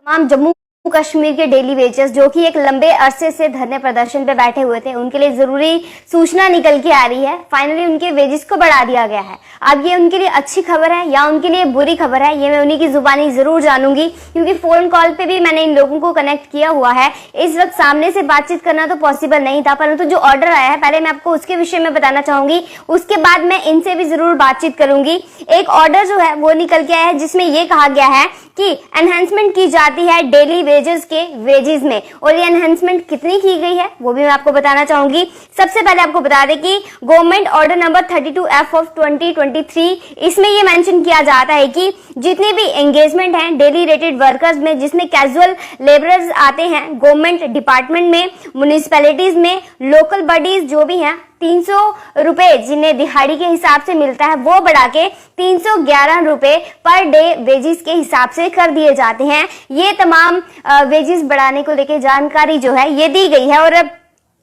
तमाम जम्मू कश्मीर के daily wagers जो कि एक लंबे अरसे से धरने प्रदर्शन पे बैठे हुए थे, उनके लिए जरूरी सूचना निकल के आ रही है। फाइनली उनके वेजेस को बढ़ा दिया गया है। अब ये उनके लिए अच्छी खबर है या उनके लिए बुरी खबर है, ये मैं उन्हीं की जुबानी जरूर जानूंगी, क्योंकि फोन कॉल पे भी मैंने इन लोगों को कनेक्ट किया हुआ है। इस वक्त सामने से बातचीत करना तो पॉसिबल नहीं था, परंतु जो ऑर्डर आया है पहले मैं आपको उसके विषय में बताना चाहूंगी, उसके बाद मैं इनसे भी जरूर बातचीत करूंगी। एक ऑर्डर जो है वो निकल के आया है जिसमें ये कहा गया है कि एनहेंसमेंट की जाती है डेली वेजेस के वेजेस में, और ये एनहेंसमेंट कितनी की गई है वो भी मैं आपको बताना चाहूंगी। सबसे पहले आपको बता दें कि government order number 32F of 2023, इसमें ये मेंशन किया जाता है कि जितने भी एंगेजमेंट हैं डेली रेटेड वर्कर्स में, जिसमें कैजुअल लेबरर्स आते हैं गवर्नमेंट डिपार्टमेंट में, म्युनिसिपैलिटीज में, लोकल बॉडीज जो भी हैं, 300 रुपए जिन्हें दिहाड़ी के हिसाब से मिलता है वो बढ़ा के 311 रुपए पर डे वेजेस के हिसाब से कर दिए जाते हैं। ये तमाम वेजेस बढ़ाने को लेकर जानकारी जो है ये दी गई है। और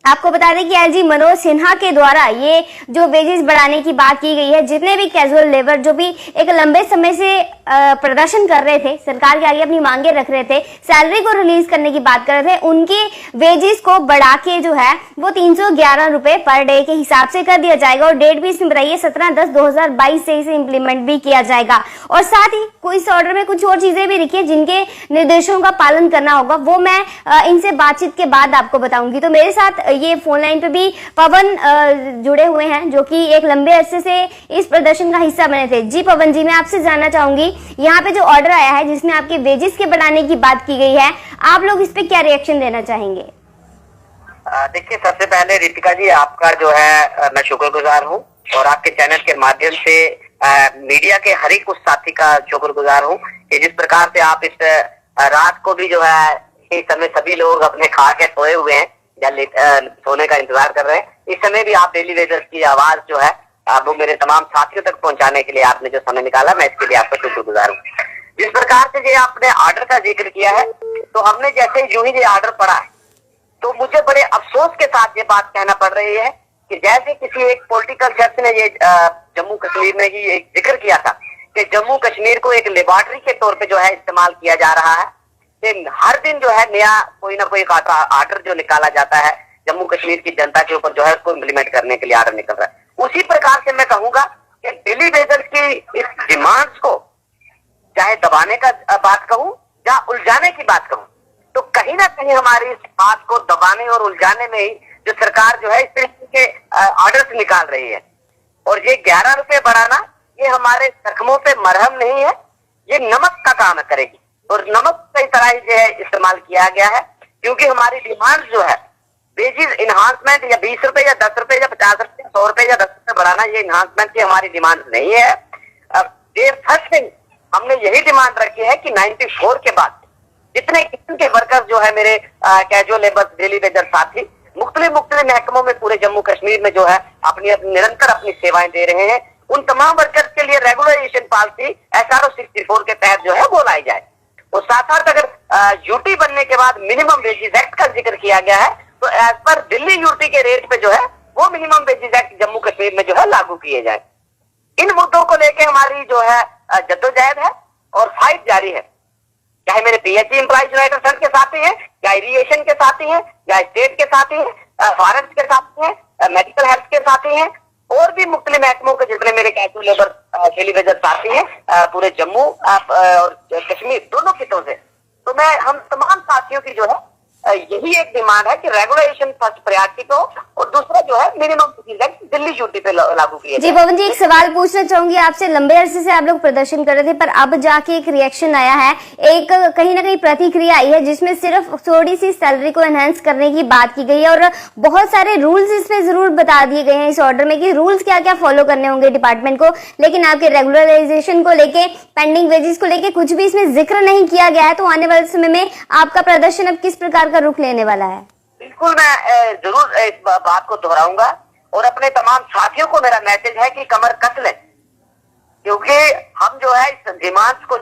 आपको बता दें कि एलजी मनोज सिन्हा के द्वारा ये जो वेजेस बढ़ाने की बात की गई है, जितने भी कैजुअल लेबर जो भी एक लंबे समय से प्रदर्शन कर रहे थे, सरकार के आगे अपनी मांगे रख रहे थे, सैलरी को रिलीज करने की बात कर रहे थे, उनके वेजेस को बढ़ा के जो है वो 311 रुपए पर डे के हिसाब से कर दिया जाएगा। और डेट भी इसमें बताइए 17/10/2022 से इसे इम्प्लीमेंट भी किया जाएगा। और साथ ही कोई इस ऑर्डर में कुछ और चीजें भी लिखी है जिनके निर्देशों का पालन करना होगा, वो मैं इनसे बातचीत के बाद आपको बताऊंगी। तो मेरे साथ ये फोन लाइन पे भी पवन जुड़े हुए हैं जो कि एक लंबे अरसे से इस प्रदर्शन का हिस्सा बने थे। जी पवन जी, मैं आपसे जानना चाहूंगी, यहाँ पे जो ऑर्डर आया है जिसमें आपके वेजेस के बढ़ाने की बात की गई है, आप लोग इस पे क्या रिएक्शन देना चाहेंगे? देखिए, सबसे पहले रितिका जी आपका जो है मैं शुक्रगुजार हूँ, और आपके चैनल के माध्यम से मीडिया के हर एक उस साथी का शुक्रगुजार हूँ कि जिस प्रकार से आप इस रात को भी जो है, इस समय सभी लोग अपने खा के सोए हुए हैं या सोने का इंतजार कर रहे हैं, इस समय भी आप डेली वेजर्स की आवाज जो है वो मेरे तमाम साथियों तक पहुंचाने के लिए आपने जो समय निकाला, मैं इसके लिए आपका शुक्रगुजार हूँ। जिस प्रकार से ये आपने ऑर्डर का जिक्र किया है, तो हमने जैसे यूं ही ये ऑर्डर पढ़ा है तो मुझे बड़े अफसोस के साथ ये बात कहना पड़ रही है कि जैसे किसी एक पॉलिटिकल शख्स ने ये जम्मू कश्मीर में ही एक जिक्र किया था कि जम्मू कश्मीर को एक लेबोरेटरी के तौर पे जो है इस्तेमाल किया जा रहा है, हर दिन जो है नया कोई ना कोई ऑर्डर जो निकाला जाता है जम्मू कश्मीर की जनता के ऊपर जो है उसको इम्प्लीमेंट करने के लिए ऑर्डर निकल रहा है। उसी प्रकार से मैं कहूंगा कि डेली वेजर्स की इस डिमांड्स को चाहे दबाने का बात कहूं या उलझाने की बात कहूं, तो कहीं ना कहीं हमारी इस बात को दबाने और उलझाने में ही जो सरकार जो है इस तरीके के ऑर्डर्स निकाल रही है। और ये 11 रुपए बढ़ाना ये हमारे जख्मों पे मरहम नहीं है, ये नमक का काम करेगी। और नमक कई तरह जो है इस्तेमाल किया गया है, क्योंकि हमारी डिमांड जो है वेजेस इन्हांसमेंट या 20 रुपए या 10 रुपए या 50 रुपए 100 रुपए या 10 रुपए बढ़ाना, ये इन्हांसमेंट की हमारी डिमांड नहीं है। फर्स्ट थिंग हमने यही डिमांड रखी है कि 94 के बाद जितने किस्म के वर्कर्स जो है मेरे कैजुअल लेबर डेली वेजर साथी मुख्तलिफ महकमों में पूरे जम्मू कश्मीर में जो है अपनी निरंतर अपनी सेवाएं दे रहे हैं, उन तमाम वर्कर्स के लिए रेगुलराइजेशन पॉलिसी SRO 64 के तहत जो है वो लाई जाए। और साथ अगर यूटी बनने के बाद मिनिमम वेजेस एक्ट का जिक्र किया गया है, तो एज पर दिल्ली यूटी के रेट पे जो है वो minimum wages act Jammu Kashmir में जो है लागू किए जाए। इन मुद्दों को लेकर हमारी जो है जद्दोजहद है और फाइट जारी है, चाहे मेरे PHE एम्प्लॉइज यूनाइटेड फ्रंट के साथी हैं, या इरिगेशन के साथी हैं, या स्टेट के साथी हैं, फॉरेस्ट के साथी हैं, मेडिकल हेल्थ के साथी हैं, और भी मुख्तलिफ महकमों के जितने मेरे कैजुअल लेबर डेली वेजर साथी हैं पूरे जम्मू और कश्मीर दोनों खितों से। तो मैं हम तमाम साथियों की जो है यही एक डिमांड है कि रेगुलेशन फर्स्ट प्रायोरिटी को, और दूसरा जो है मिनिमम दिल्ली यूटी पे लागू किया। जी पवन जी, एक सवाल पूछना चाहूंगी आपसे। लंबे अरसे से आप लोग प्रदर्शन कर रहे थे, पर अब जाके एक रिएक्शन आया है, एक कहीं ना कहीं प्रतिक्रिया आई है जिसमें सिर्फ थोड़ी सी सैलरी को एनहांस करने की बात की गई है, और बहुत सारे रूल्स इसमें जरूर बता दिए गए हैं इस ऑर्डर में कि रूल्स क्या क्या फॉलो करने होंगे डिपार्टमेंट को, लेकिन आपके रेगुलराइजेशन को लेके, पेंडिंग वेजेस को लेके कुछ भी इसमें जिक्र नहीं किया गया है। तो आने वाले समय में आपका प्रदर्शन अब किस प्रकार का रुख लेने वाला है? बिल्कुल, मैं जरूर इस बात को दोहराऊंगा, और अपने तमाम साथियों को मेरा मैसेज है कि कमर कस लें, क्योंकि हम जो है इस डिमांड्स को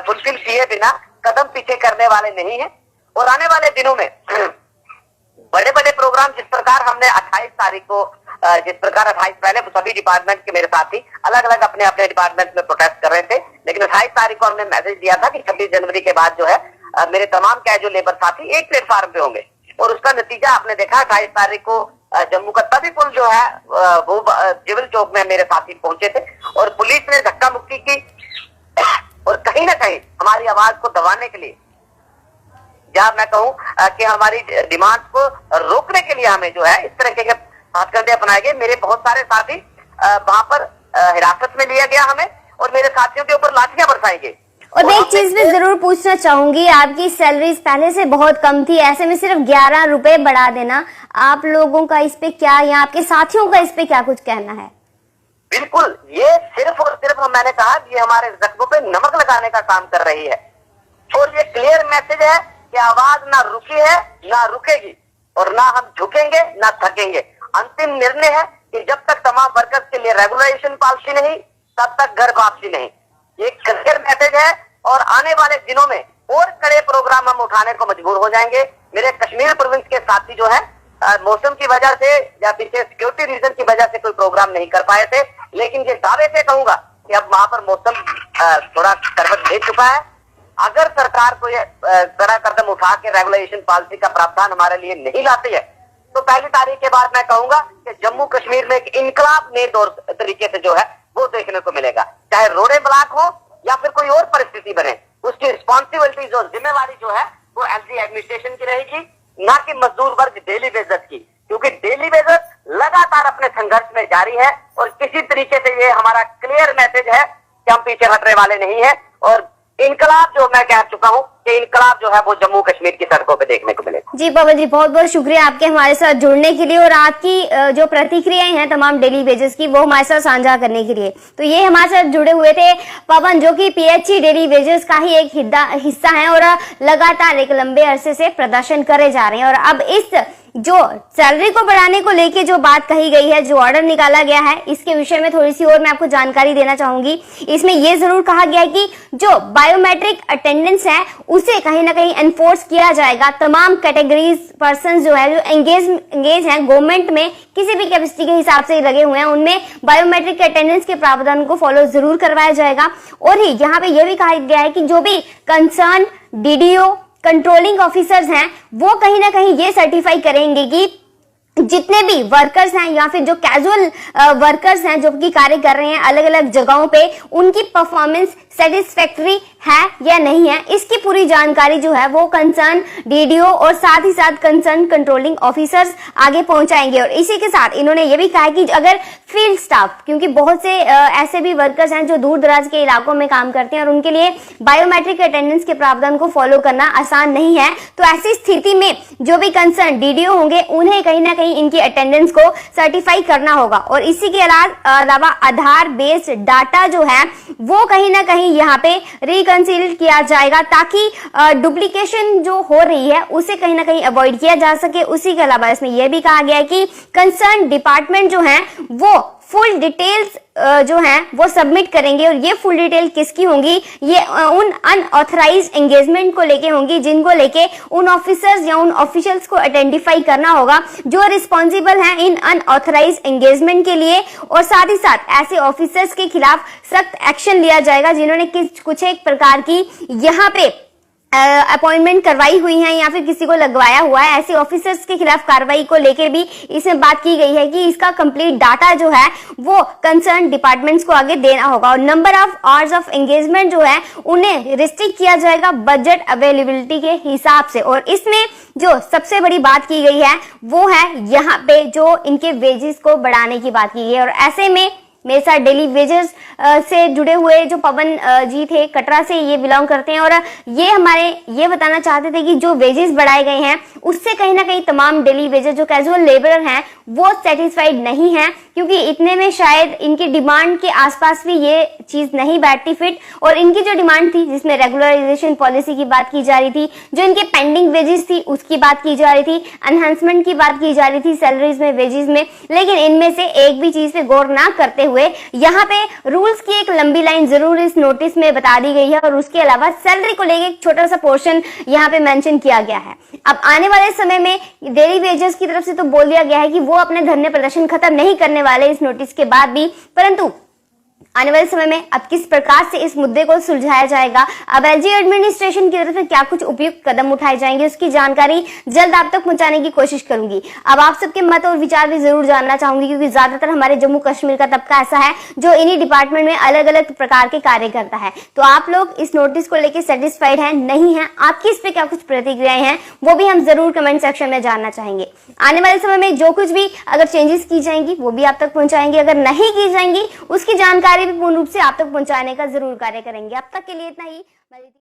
फुलफिल किए बिना कदम पीछे करने वाले नहीं हैं। और आने वाले दिनों में बड़े बड़े प्रोग्राम, जिस प्रकार हमने 28 तारीख को जिस प्रकार 28 पहले सभी डिपार्टमेंट के मेरे साथी अलग अलग अपने अपने डिपार्टमेंट में प्रोटेस्ट कर रहे थे, लेकिन 28 तारीख को हमने मैसेज दिया था कि 26 जनवरी के बाद जो है मेरे तमाम कैजुअल लेबर साथी एक प्लेटफार्म पे होंगे। और उसका नतीजा आपने देखा 28 तारीख को जम्मू का तभी पुल जो है वो जिवल चौक में मेरे साथी पहुंचे थे और पुलिस ने धक्का मुक्की की और कहीं ना कहीं हमारी आवाज को दबाने के लिए, जहां मैं कहूं कि हमारी डिमांड को रोकने के लिए हमें जो है इस तरह के हथकंडे अपनाए गए। मेरे बहुत सारे साथी वहां पर हिरासत में लिया गया हमें और मेरे साथियों के ऊपर लाठियां बरसाई गई। और मैं एक चीज में जरूर पूछना चाहूंगी, आपकी सैलरीज पहले से बहुत कम थी, ऐसे में सिर्फ 11 रुपए बढ़ा देना, आप लोगों का इस पे क्या या आपके साथियों का इस पे क्या कुछ कहना है? बिल्कुल, ये सिर्फ और सिर्फ मैंने कहा ये हमारे जख्मों पे नमक लगाने का काम कर रही है और ये क्लियर मैसेज है कि आवाज ना रुकी है ना रुकेगी और ना हम झुकेंगे ना थकेंगे। अंतिम निर्णय है कि जब तक तमाम वर्कर्स के लिए रेगुलेशन पॉलिसी नहीं तब तक घर वापसी नहीं। ये क्लियर मैसेज है और आने वाले दिनों में और कड़े प्रोग्राम हम उठाने को मजबूर हो जाएंगे। मेरे कश्मीर प्रोविंस के साथी जो है मौसम की वजह से या पीछे सिक्योरिटी रीजन की वजह से कोई प्रोग्राम नहीं कर पाए थे, लेकिन ये दावे से कहूंगा कि अब वहां पर मौसम थोड़ा करवट ले चुका है। अगर सरकार को ये कड़ा कदम उठा के रेगुलेशन पॉलिसी का प्रावधान हमारे लिए नहीं लाती है तो पहली तारीख के बाद मैं कहूंगा कि जम्मू कश्मीर में एक इनकलाब नए दौर तरीके से जो है वो देखने को मिलेगा। चाहे रोडे ब्लॉक हो या फिर कोई और परिस्थिति बने, उसकी रिस्पॉन्सिबिलिटीज और जिम्मेवारी जो है वो एलजी एडमिनिस्ट्रेशन की रहेगी, ना कि मजदूर वर्ग डेली वेजर्स की, क्योंकि डेली वेजर्स लगातार अपने संघर्ष में जारी है और किसी तरीके से ये हमारा क्लियर मैसेज है कि हम पीछे हटने वाले नहीं है। और इनकलाब जो मैं कह चुका हूँ कि इनकलाब जो है वो जम्मू कश्मीर की सड़कों पे देखने को मिलेगा। जी पवन जी, बहुत बहुत शुक्रिया आपके हमारे साथ जुड़ने के लिए और आपकी जो प्रतिक्रियाएं हैं तमाम डेली वेजेस की वो हमारे साथ साझा करने के लिए। तो ये हमारे साथ जुड़े हुए थे पवन, जो कि पीएचई डेली वेजेस का ही एक हिस्सा है और लगातार एक लंबे अरसे से प्रदर्शन करे जा रहे हैं। और अब इस जो सैलरी को बढ़ाने को लेके जो बात कही गई है, जो ऑर्डर निकाला गया है, इसके विषय में थोड़ी सी और मैं आपको जानकारी देना चाहूंगी। इसमें यह जरूर कहा गया है कि जो बायोमेट्रिक अटेंडेंस है उसे कहीं ना कहीं एनफोर्स किया जाएगा। तमाम कैटेगरीज पर्सन जो है जो एंगेज हैं गवर्नमेंट में किसी भी कैपेसिटी के हिसाब से लगे हुए हैं, उनमें बायोमेट्रिक अटेंडेंस के प्रावधान को फॉलो जरूर करवाया जाएगा। और ही यहाँ पे यह भी कहा गया है कि जो भी कंसर्न डीडीओ कंट्रोलिंग ऑफिसर्स हैं वो कहीं ना कहीं ये सर्टिफाई करेंगे कि जितने भी वर्कर्स हैं या फिर जो कैजुअल वर्कर्स हैं जो कि कार्य कर रहे हैं अलग अलग जगहों पे, उनकी परफॉर्मेंस सेटिस्फैक्टरी है या नहीं है, इसकी पूरी जानकारी जो है वो कंसर्न डीडीओ और साथ ही साथ कंसर्न कंट्रोलिंग ऑफिसर्स आगे पहुंचाएंगे। और इसी के साथ इन्होंने ये भी कहा कि अगर फील्ड स्टाफ, क्योंकि बहुत से ऐसे भी वर्कर्स हैं जो दूर दराज के इलाकों में काम करते हैं और उनके लिए बायोमेट्रिक अटेंडेंस के प्रावधान को फॉलो करना आसान नहीं है, तो ऐसी स्थिति में जो भी कंसर्न डीडीओ होंगे उन्हें कहीं ना कहीं इनकी अटेंडेंस को सर्टिफाई करना होगा। और इसी के अलावा आधार बेस्ड डाटा जो है वो कहीं ना कहीं यहाँ पे रिकंसील किया जाएगा ताकि डुप्लीकेशन जो हो रही है उसे कहीं ना कहीं अवॉइड किया जा सके। उसी के अलावा इसमें यह भी कहा गया है कि कंसर्न डिपार्टमेंट जो है वो फुल डिटेल्स जो हैं वो सबमिट करेंगे। और ये फुल डिटेल किसकी होंगी, ये उन अनऑथराइज्ड एंगेजमेंट को लेके होंगी जिनको लेके उन ऑफिसर्स या उन ऑफिशियल्स को आइडेंटिफाई करना होगा जो रिस्पॉन्सिबल हैं इन अनऑथराइज्ड एंगेजमेंट के लिए। और साथ ही साथ ऐसे ऑफिसर्स के खिलाफ सख्त एक्शन लिया जाएगा जिन्होंने कुछ एक प्रकार की यहाँ पे अपॉइंटमेंट करवाई हुई है या फिर किसी को लगवाया हुआ है। ऐसे ऑफिसर्स के खिलाफ कार्रवाई को लेकर भी इसमें बात की गई है कि इसका कंप्लीट डाटा जो है वो कंसर्न डिपार्टमेंट्स को आगे देना होगा। और number of hours of engagement जो है उन्हें रिस्ट्रिक्ट किया जाएगा बजट अवेलेबिलिटी के हिसाब से। और इसमें जो सबसे बड़ी बात की गई है वो है यहाँ पे जो इनके वेजेस को बढ़ाने की बात की गई है। और ऐसे में मेरे साथ डेली वेजेस से जुड़े हुए जो पवन जी थे, कटरा से ये बिलोंग करते हैं और ये हमारे ये बताना चाहते थे कि जो वेजेस बढ़ाए गए हैं उससे कहीं ना कहीं तमाम डेली वेजेस जो कैजुअल लेबरर हैं वो सेटिस्फाइड नहीं है, क्योंकि इतने में शायद इनकी डिमांड के आसपास भी ये चीज नहीं बैठती फिट। और इनकी जो डिमांड थी जिसमें रेगुलराइजेशन पॉलिसी की बात की जा रही थी, जो इनके पेंडिंग वेजेस थी उसकी बात की जा रही थी, एनहांसमेंट की बात की जा रही थी सैलरीज में, वेजेस में, लेकिन इनमें से एक भी चीज पे गौर ना करते हुए यहाँ पे रूल्स की एक लंबी लाइन जरूर इस नोटिस में बता दी गई है। और उसके अलावा सैलरी को लेकर एक छोटा सा पोर्शन यहाँ पे मेंशन किया गया है। अब आने वाले समय में डेली वेजेस की तरफ से तो बोल दिया गया है कि वो अपने धरने प्रदर्शन खत्म नहीं करने वाले इस नोटिस के बाद भी, परंतु आने वाले समय में अब किस प्रकार से इस मुद्दे को सुलझाया जाएगा, अब एलजी एडमिनिस्ट्रेशन की तरफ से क्या कुछ उपयुक्त कदम उठाए जाएंगे, उसकी जानकारी जल्द आप तक पहुंचाने की कोशिश करूंगी। अब आप सबके मत और विचार भी जरूर जानना चाहूंगी, क्योंकि ज्यादातर हमारे जम्मू कश्मीर का तबका ऐसा है जो इन्हीं डिपार्टमेंट में अलग अलग प्रकार के कार्य करता है। तो आप लोग इस नोटिस को लेकर सेटिस्फाइड हैं, नहीं है, आपकी इस पे क्या कुछ प्रतिक्रियाएं हैं, वो भी हम जरूर कमेंट सेक्शन में जानना चाहेंगे। आने वाले समय में जो कुछ भी अगर चेंजेस की जाएंगी वो भी आप तक पहुंचाएंगे, अगर नहीं की जाएंगी उसकी जानकारी भी पूर्ण रूप से आप तक पहुंचाने का जरूर कार्य करेंगे। अब तक के लिए इतना ही।